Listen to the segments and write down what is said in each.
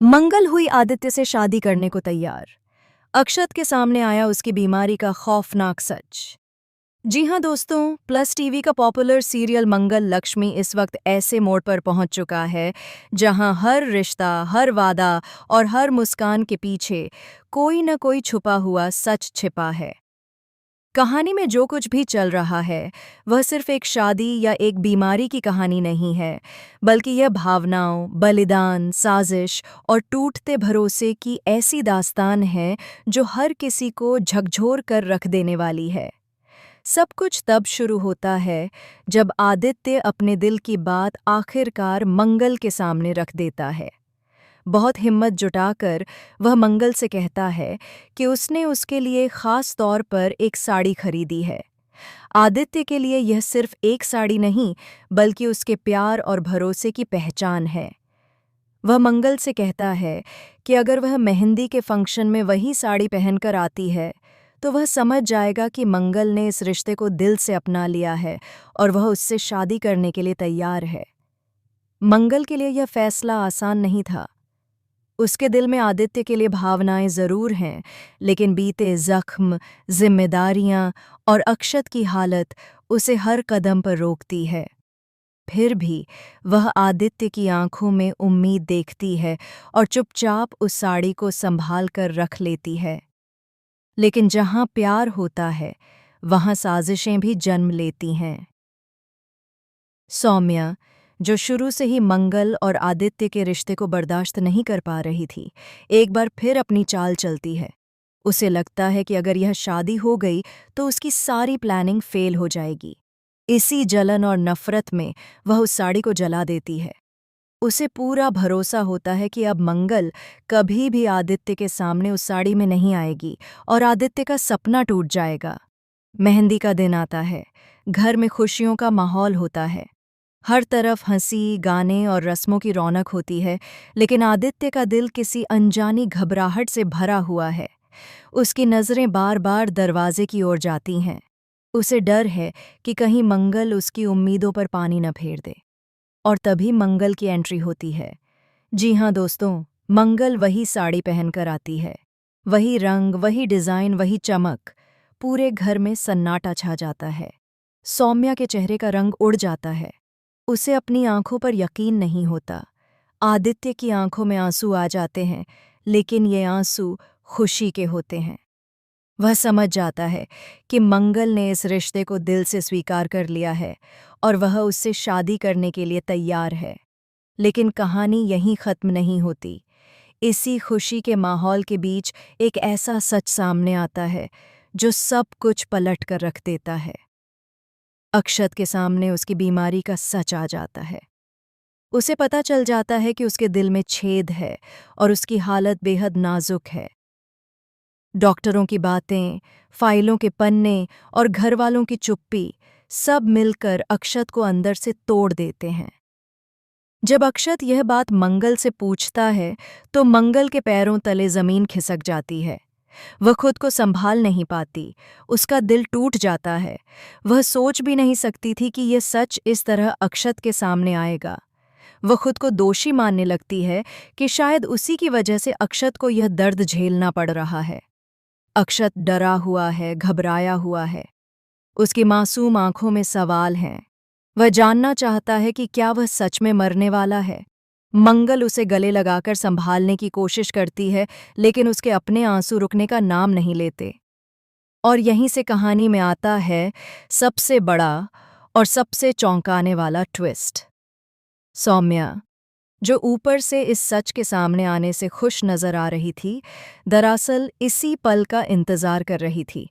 मंगल हुई आदित्य से शादी करने को तैयार। अक्षत के सामने आया उसकी बीमारी का खौफनाक सच। जी हाँ दोस्तों, प्लस टीवी का पॉपुलर सीरियल मंगल लक्ष्मी इस वक्त ऐसे मोड़ पर पहुंच चुका है जहां हर रिश्ता, हर वादा और हर मुस्कान के पीछे कोई न कोई छुपा हुआ सच छिपा है। कहानी में जो कुछ भी चल रहा है वह सिर्फ एक शादी या एक बीमारी की कहानी नहीं है, बल्कि यह भावनाओं, बलिदान, साजिश और टूटते भरोसे की ऐसी दास्तान है जो हर किसी को झकझोर कर रख देने वाली है। सब कुछ तब शुरू होता है जब आदित्य अपने दिल की बात आखिरकार मंगल के सामने रख देता है। बहुत हिम्मत जुटाकर वह मंगल से कहता है कि उसने उसके लिए खास तौर पर एक साड़ी खरीदी है। आदित्य के लिए यह सिर्फ एक साड़ी नहीं, बल्कि उसके प्यार और भरोसे की पहचान है। वह मंगल से कहता है कि अगर वह मेहंदी के फंक्शन में वही साड़ी पहनकर आती है तो वह समझ जाएगा कि मंगल ने इस रिश्ते को दिल से अपना लिया है और वह उससे शादी करने के लिए तैयार है। मंगल के लिए यह फैसला आसान नहीं था। उसके दिल में आदित्य के लिए भावनाएं जरूर हैं, लेकिन बीते जख्म, जिम्मेदारियां और अक्षत की हालत उसे हर कदम पर रोकती है। फिर भी वह आदित्य की आंखों में उम्मीद देखती है और चुपचाप उस साड़ी को संभाल कर रख लेती है। लेकिन जहां प्यार होता है वहां साजिशें भी जन्म लेती हैं। सौम्या, जो शुरू से ही मंगल और आदित्य के रिश्ते को बर्दाश्त नहीं कर पा रही थी, एक बार फिर अपनी चाल चलती है। उसे लगता है कि अगर यह शादी हो गई तो उसकी सारी प्लानिंग फेल हो जाएगी। इसी जलन और नफरत में वह उस साड़ी को जला देती है। उसे पूरा भरोसा होता है कि अब मंगल कभी भी आदित्य के सामने उस साड़ी में नहीं आएगी और आदित्य का सपना टूट जाएगा। मेहंदी का दिन आता है। घर में खुशियों का माहौल होता है। हर तरफ हंसी, गाने और रस्मों की रौनक होती है, लेकिन आदित्य का दिल किसी अनजानी घबराहट से भरा हुआ है। उसकी नज़रें बार बार दरवाजे की ओर जाती हैं। उसे डर है कि कहीं मंगल उसकी उम्मीदों पर पानी न फेर दे। और तभी मंगल की एंट्री होती है। जी हाँ दोस्तों, मंगल वही साड़ी पहनकर आती है। वही रंग, वही डिज़ाइन, वही चमक। पूरे घर में सन्नाटा छा जाता है। सौम्या के चेहरे का रंग उड़ जाता है। उसे अपनी आंखों पर यकीन नहीं होता। आदित्य की आंखों में आंसू आ जाते हैं, लेकिन ये आंसू खुशी के होते हैं। वह समझ जाता है कि मंगल ने इस रिश्ते को दिल से स्वीकार कर लिया है और वह उससे शादी करने के लिए तैयार है। लेकिन कहानी यहीं खत्म नहीं होती। इसी खुशी के माहौल के बीच एक ऐसा सच सामने आता है जो सब कुछ पलट कर रख देता है। अक्षत के सामने उसकी बीमारी का सच आ जाता है। उसे पता चल जाता है कि उसके दिल में छेद है और उसकी हालत बेहद नाजुक है। डॉक्टरों की बातें, फाइलों के पन्ने और घरवालों की चुप्पी सब मिलकर अक्षत को अंदर से तोड़ देते हैं। जब अक्षत यह बात मंगल से पूछता है तो मंगल के पैरों तले जमीन खिसक जाती है। वह खुद को संभाल नहीं पाती। उसका दिल टूट जाता है। वह सोच भी नहीं सकती थी कि यह सच इस तरह अक्षत के सामने आएगा। वह खुद को दोषी मानने लगती है कि शायद उसी की वजह से अक्षत को यह दर्द झेलना पड़ रहा है। अक्षत डरा हुआ है, घबराया हुआ है। उसकी मासूम आंखों में सवाल हैं। वह जानना चाहता है कि क्या वह सच में मरने वाला है। मंगल उसे गले लगाकर संभालने की कोशिश करती है, लेकिन उसके अपने आंसू रुकने का नाम नहीं लेते। और यहीं से कहानी में आता है सबसे बड़ा और सबसे चौंकाने वाला ट्विस्ट। सौम्या, जो ऊपर से इस सच के सामने आने से खुश नजर आ रही थी, दरअसल इसी पल का इंतजार कर रही थी।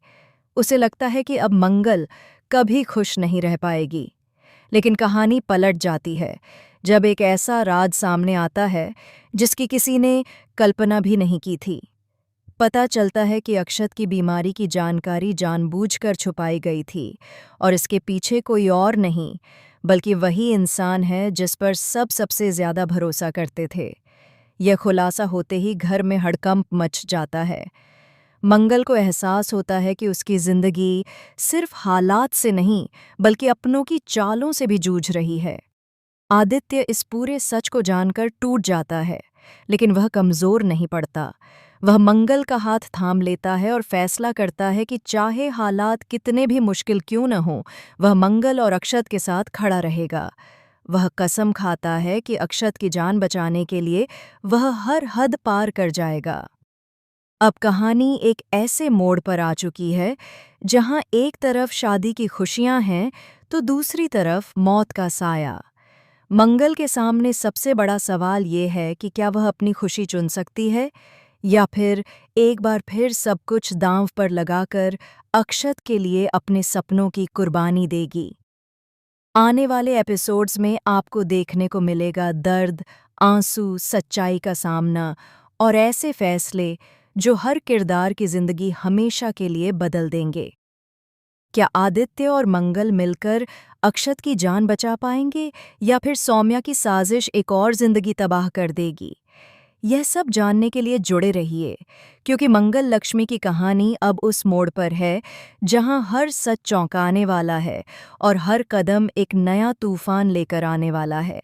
उसे लगता है कि अब मंगल कभी खुश नहीं रह पाएगी। लेकिन कहानी पलट जाती है जब एक ऐसा राज सामने आता है जिसकी किसी ने कल्पना भी नहीं की थी। पता चलता है कि अक्षत की बीमारी की जानकारी जानबूझकर छुपाई गई थी और इसके पीछे कोई और नहीं बल्कि वही इंसान है जिस पर सब सबसे ज्यादा भरोसा करते थे। यह खुलासा होते ही घर में हड़कंप मच जाता है। मंगल को एहसास होता है कि उसकी जिंदगी सिर्फ हालात से नहीं बल्कि अपनों की चालों से भी जूझ रही है। आदित्य इस पूरे सच को जानकर टूट जाता है। लेकिन वह कमज़ोर नहीं पड़ता। वह मंगल का हाथ थाम लेता है और फैसला करता है कि चाहे हालात कितने भी मुश्किल क्यों न हों, वह मंगल और अक्षत के साथ खड़ा रहेगा। वह कसम खाता है कि अक्षत की जान बचाने के लिए वह हर हद पार कर जाएगा। अब कहानी एक ऐसे मोड़ पर आ चुकी है जहां एक तरफ शादी की खुशियां हैं तो दूसरी तरफ मौत का साया। मंगल के सामने सबसे बड़ा सवाल ये है कि क्या वह अपनी खुशी चुन सकती है या फिर एक बार फिर सब कुछ दांव पर लगाकर अक्षत के लिए अपने सपनों की कुर्बानी देगी। आने वाले एपिसोड्स में आपको देखने को मिलेगा दर्द, आंसू, सच्चाई का सामना और ऐसे फैसले जो हर किरदार की जिंदगी हमेशा के लिए बदल देंगे। क्या आदित्य और मंगल मिलकर अक्षत की जान बचा पाएंगे या फिर सौम्या की साजिश एक और जिंदगी तबाह कर देगी? यह सब जानने के लिए जुड़े रहिए, क्योंकि मंगल लक्ष्मी की कहानी अब उस मोड़ पर है जहां हर सच चौंकाने वाला है और हर कदम एक नया तूफान लेकर आने वाला है।